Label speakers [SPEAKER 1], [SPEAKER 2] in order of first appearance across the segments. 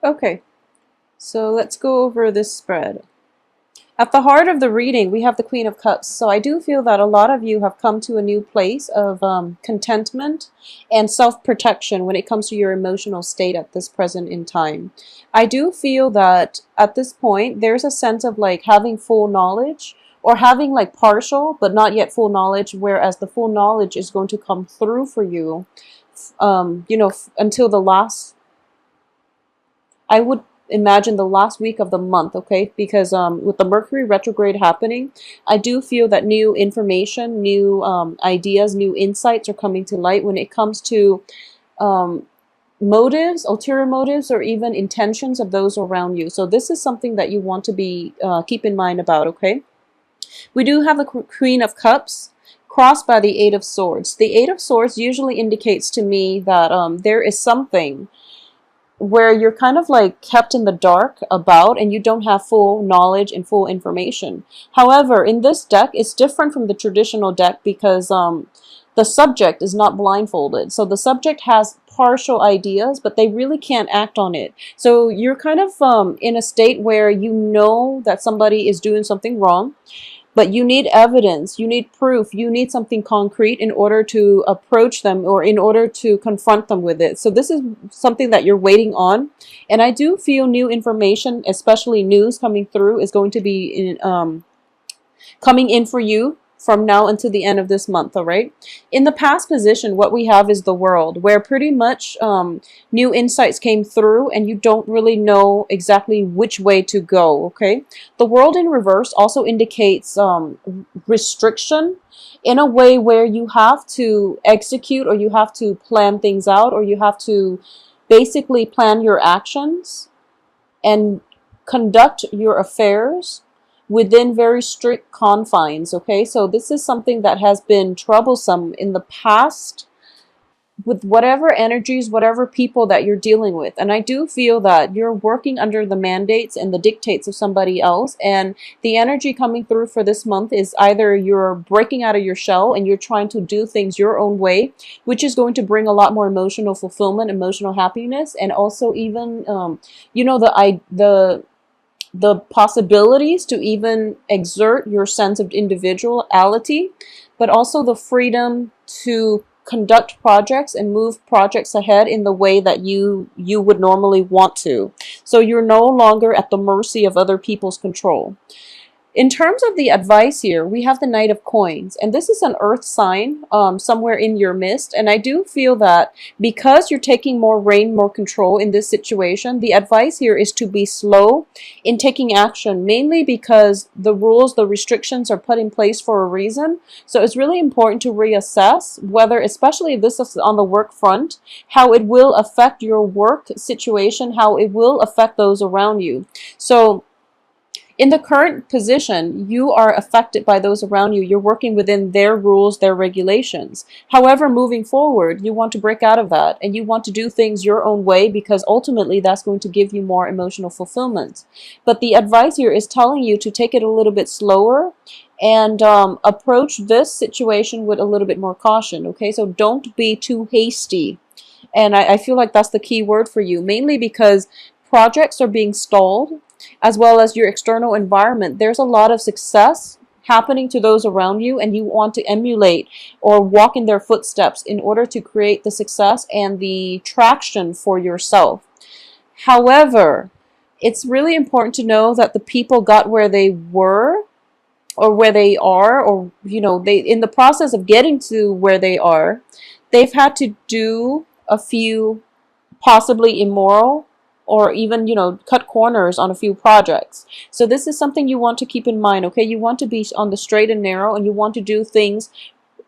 [SPEAKER 1] Okay, so let's go over this spread. At the heart of the reading, we have the Queen of Cups. So I do feel that a lot of you have come to a new place of contentment and self-protection when it comes to your emotional state at this present in time. I do feel that at this point, there's a sense of like having full knowledge or having like partial but not yet full knowledge, whereas the full knowledge is going to come through for you, until the last, I would imagine the last week of the month, okay? Because with the Mercury retrograde happening, I do feel that new information, new ideas, new insights are coming to light when it comes to um, motives, ulterior motives, or even intentions of those around you. So this is something that you want to be keep in mind about, okay? We do have the Queen of Cups crossed by the Eight of Swords. The Eight of Swords usually indicates to me that there is something where you're kind of like kept in the dark about and you don't have full knowledge and full information. However, in this deck, it's different from the traditional deck because the subject is not blindfolded. So the subject has partial ideas, but they really can't act on it. So you're kind of in a state where you know that somebody is doing something wrong, but you need evidence, you need proof, you need something concrete in order to approach them or in order to confront them with it. So this is something that you're waiting on. And I do feel new information, especially news coming through, is going to be coming in for you from now until the end of this month, all right? In the past position, what we have is the World, where pretty much new insights came through and you don't really know exactly which way to go, okay? The World in reverse also indicates restriction in a way where you have to execute or you have to plan things out or you have to basically plan your actions and conduct your affairs within very strict confines, okay? So this is something that has been troublesome in the past with whatever energies, whatever people that you're dealing with. And I do feel that you're working under the mandates and the dictates of somebody else. And the energy coming through for this month is either you're breaking out of your shell and you're trying to do things your own way, which is going to bring a lot more emotional fulfillment, emotional happiness, and also even, the possibilities to even exert your sense of individuality, but also the freedom to conduct projects and move projects ahead in the way that you would normally want to. So you're no longer at the mercy of other people's control. In terms of the advice here, we have the Knight of Coins, and this is an earth sign somewhere in your midst. And I do feel that because you're taking more reign, more control in this situation, the advice here is to be slow in taking action, mainly because the rules, the restrictions are put in place for a reason. So it's really important to reassess whether, especially if this is on the work front, how it will affect your work situation, how it will affect those around you. So in the current position, you are affected by those around you. You're working within their rules, their regulations. However, moving forward, you want to break out of that and you want to do things your own way because ultimately that's going to give you more emotional fulfillment. But the advice here is telling you to take it a little bit slower and approach this situation with a little bit more caution, okay? So don't be too hasty. And I feel like that's the key word for you, mainly because projects are being stalled, as well as your external environment. There's a lot of success happening to those around you, and you want to emulate or walk in their footsteps in order to create the success and the traction for yourself. However, it's really important to know that the people got where they were or where they are, or they, in the process of getting to where they are, they've had to do a few possibly immoral or even cut corners on a few projects. So this is something you want to keep in mind, okay? You want to be on the straight and narrow, and you want to do things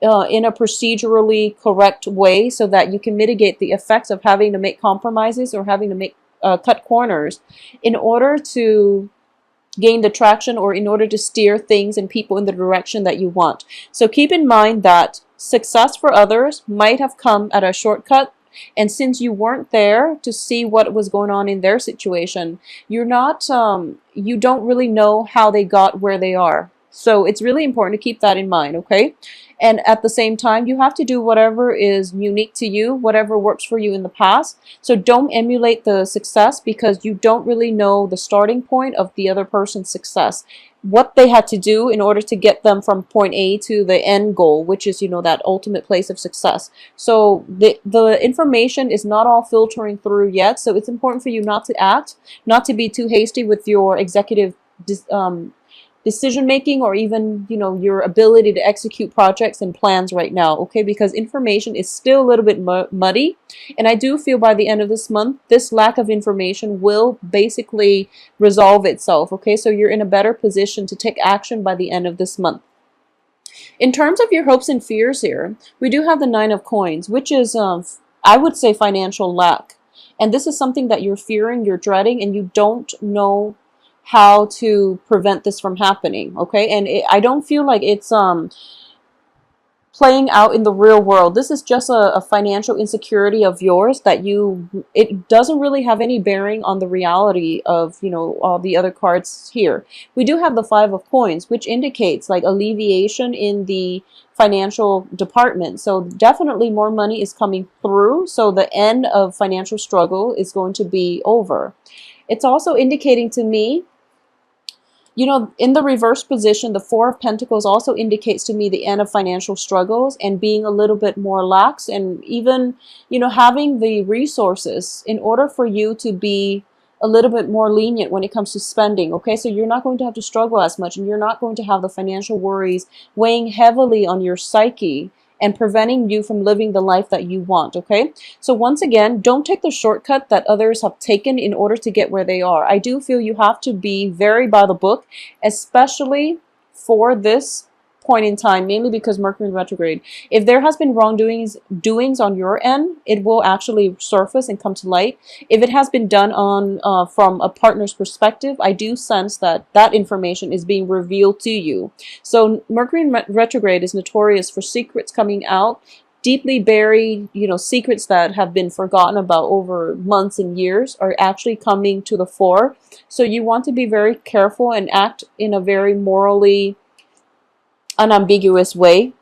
[SPEAKER 1] in a procedurally correct way so that you can mitigate the effects of having to make compromises or having to make cut corners in order to gain the traction or in order to steer things and people in the direction that you want. So keep in mind that success for others might have come at a shortcut, and since you weren't there to see what was going on in their situation, you don't really know how they got where they are. So it's really important to keep that in mind, okay? And at the same time, you have to do whatever is unique to you, whatever works for you in the past. So don't emulate the success, because you don't really know the starting point of the other person's success, what they had to do in order to get them from point A to the end goal, which is, that ultimate place of success. So the information is not all filtering through yet. So it's important for you not to be too hasty with your executive decision making, or even your ability to execute projects and plans right now, okay? Because information is still a little bit muddy, and I do feel by the end of this month this lack of information will basically resolve itself, okay? So you're in a better position to take action by the end of this month. In terms of your hopes and fears here, we do have the Nine of Coins, which is I would say financial lack. And this is something that you're fearing, you're dreading, and you don't know how to prevent this from happening, okay? And I don't feel like it's playing out in the real world. This is just a financial insecurity of yours that it doesn't really have any bearing on the reality of, all the other cards here. We do have the Five of Coins, which indicates like alleviation in the financial department. So definitely more money is coming through. So the end of financial struggle is going to be over. It's also indicating to me, in the reverse position, the Four of Pentacles also indicates to me the end of financial struggles and being a little bit more lax, and even, having the resources in order for you to be a little bit more lenient when it comes to spending, okay? So you're not going to have to struggle as much, and you're not going to have the financial worries weighing heavily on your psyche and preventing you from living the life that you want, okay? So once again, don't take the shortcut that others have taken in order to get where they are. I do feel you have to be very by the book, especially for this point in time, mainly because Mercury in retrograde. If there has been wrongdoings on your end, it will actually surface and come to light. If it has been done on from a partner's perspective, I do sense that that information is being revealed to you. So Mercury in retrograde is notorious for secrets coming out, deeply buried, secrets that have been forgotten about over months and years are actually coming to the fore. So you want to be very careful and act in a very morally unambiguous way,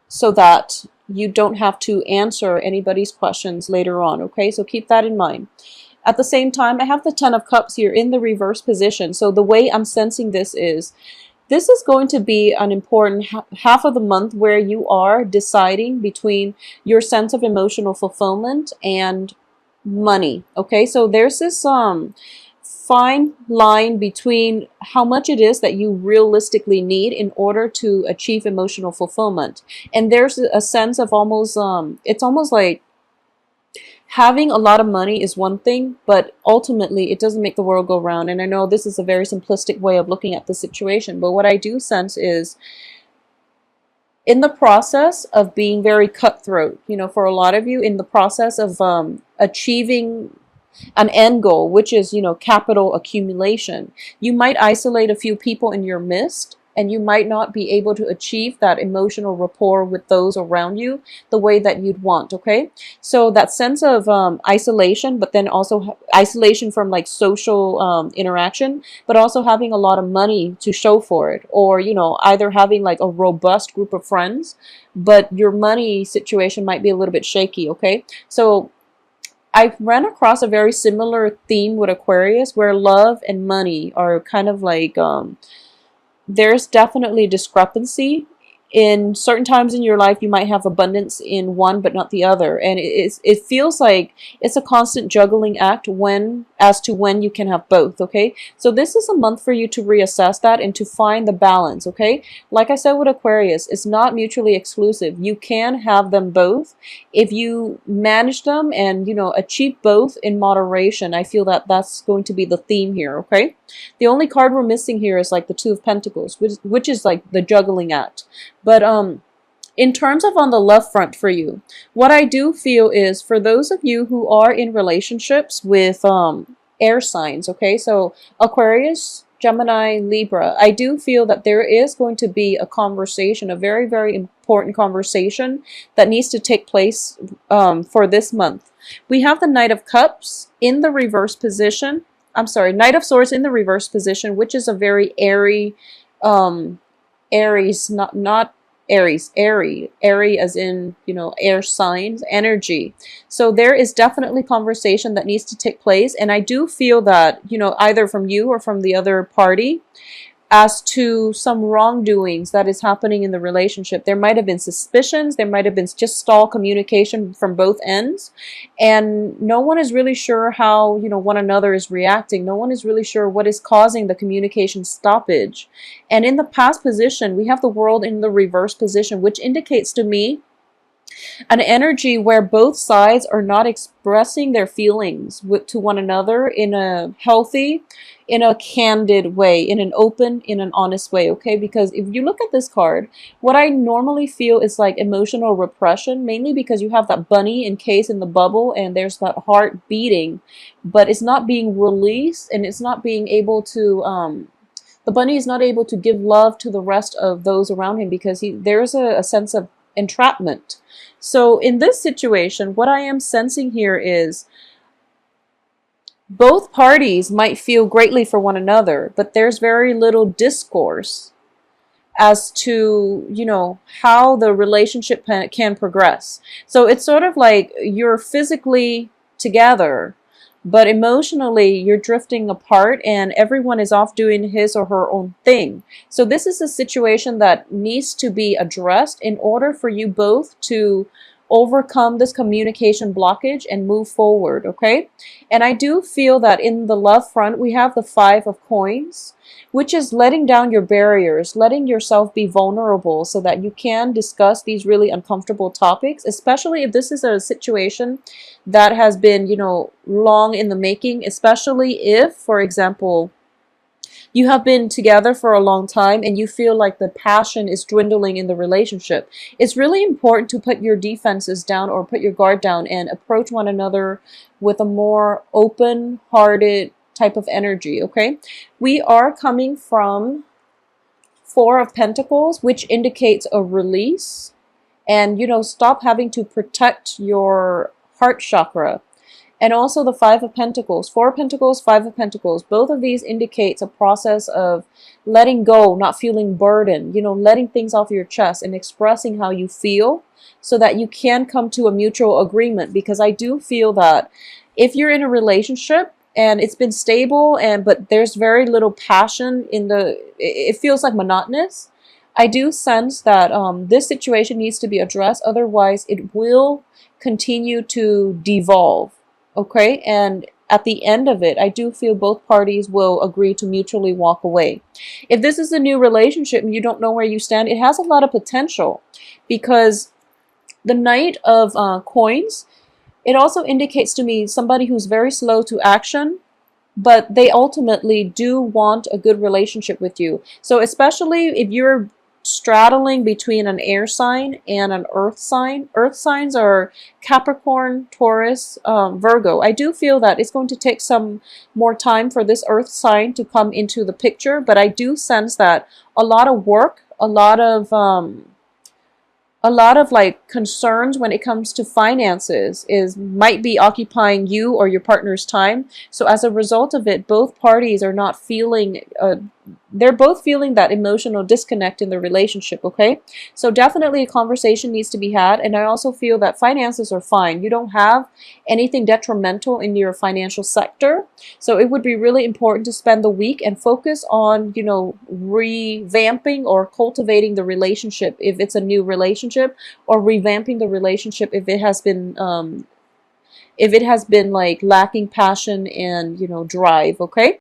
[SPEAKER 1] so that you don't have to answer anybody's questions later on, okay? So keep that in mind. At the same time, I have the Ten of Cups here in the reverse position. So the way I'm sensing this is going to be an important half of the month where you are deciding between your sense of emotional fulfillment and money, okay? So there's this fine line between how much it is that you realistically need in order to achieve emotional fulfillment. And there's a sense of almost, it's almost like having a lot of money is one thing, but ultimately it doesn't make the world go round. And I know this is a very simplistic way of looking at the situation, but what I do sense is, in the process of being very cutthroat, for a lot of you, in the process of achieving an end goal, which is, capital accumulation, you might isolate a few people in your midst, and you might not be able to achieve that emotional rapport with those around you the way that you'd want, okay? So that sense of isolation, but then also isolation from like social interaction, but also having a lot of money to show for it, or, either having like a robust group of friends, but your money situation might be a little bit shaky, okay? So I've ran across a very similar theme with Aquarius, where love and money are kind of like, there's definitely discrepancy. In certain times in your life, you might have abundance in one but not the other, and it feels like it's a constant juggling act as to when you can have both, okay? So this is a month for you to reassess that and to find the balance, okay? Like I said with Aquarius, it's not mutually exclusive. You can have them both if you manage them and, achieve both in moderation. I feel that that's going to be the theme here, okay? The only card we're missing here is like the Two of Pentacles, which is like the juggling act. But in terms of on the love front for you, what I do feel is, for those of you who are in relationships with air signs, okay, so Aquarius, Gemini, Libra, I do feel that there is going to be a conversation, a very, very important conversation that needs to take place for this month. We have the Knight of Cups in the reverse position. I'm sorry, Knight of Swords in the reverse position, which is a very airy Aries, not Aries, airy as in, you know, air signs, energy. So there is definitely conversation that needs to take place. And I do feel that, you know, either from you or from the other party, as to some wrongdoings that is happening in the relationship. There might have been suspicions, there might have been just stall communication from both ends, and no one is really sure how, you know, one another is reacting. No one is really sure what is causing the communication stoppage. And in the past position, we have the world in the reverse position, which indicates to me an energy where both sides are not expressing their feelings to one another in a healthy, in a candid way, in an open, in an honest way, okay? Because if you look at this card, what I normally feel is like emotional repression, mainly because you have that bunny encased in the bubble and there's that heart beating, but it's not being released and it's not being able to, the bunny is not able to give love to the rest of those around him because there's a sense of entrapment. So in this situation, what I am sensing here is both parties might feel greatly for one another, but there's very little discourse as to, you know, how the relationship can progress. So it's sort of like you're physically together, but emotionally you're drifting apart and everyone is off doing his or her own thing. So this is a situation that needs to be addressed in order for you both to overcome this communication blockage and move forward, okay? And I do feel that in the love front, we have the 5 of coins, which is letting down your barriers, letting yourself be vulnerable so that you can discuss these really uncomfortable topics, especially if this is a situation that has been, you know, long in the making, especially if, for example, you have been together for a long time and you feel like the passion is dwindling in the relationship. It's really important to put your defenses down or put your guard down and approach one another with a more open-hearted type of energy, okay? We are coming from 4 of Pentacles, which indicates a release and, you know, stop having to protect your heart chakra. And also the 5 of Pentacles, 4 of Pentacles, 5 of Pentacles. Both of these indicates a process of letting go, not feeling burdened, you know, letting things off your chest and expressing how you feel so that you can come to a mutual agreement. Because I do feel that if you're in a relationship and it's been stable but there's very little passion in it feels like monotonous. I do sense that this situation needs to be addressed. Otherwise, it will continue to devolve. Okay, and at the end of it, I do feel both parties will agree to mutually walk away. If this is a new relationship and you don't know where you stand, it has a lot of potential because the Knight of Coins, it also indicates to me somebody who's very slow to action, but they ultimately do want a good relationship with you. So especially if you're straddling between an air sign and an earth sign. Earth signs are Capricorn, Taurus, Virgo. I do feel that it's going to take some more time for this earth sign to come into the picture, but I do sense that a lot of work, a lot of like concerns when it comes to finances might be occupying you or your partner's time. So as a result of it, both parties are not feeling they're both feeling that emotional disconnect in the relationship, okay? So definitely a conversation needs to be had. And I also feel that finances are fine. You don't have anything detrimental in your financial sector. So it would be really important to spend the week and focus on, you know, revamping or cultivating the relationship if it's a new relationship, or revamping the relationship if it has been like lacking passion and, you know, drive, okay?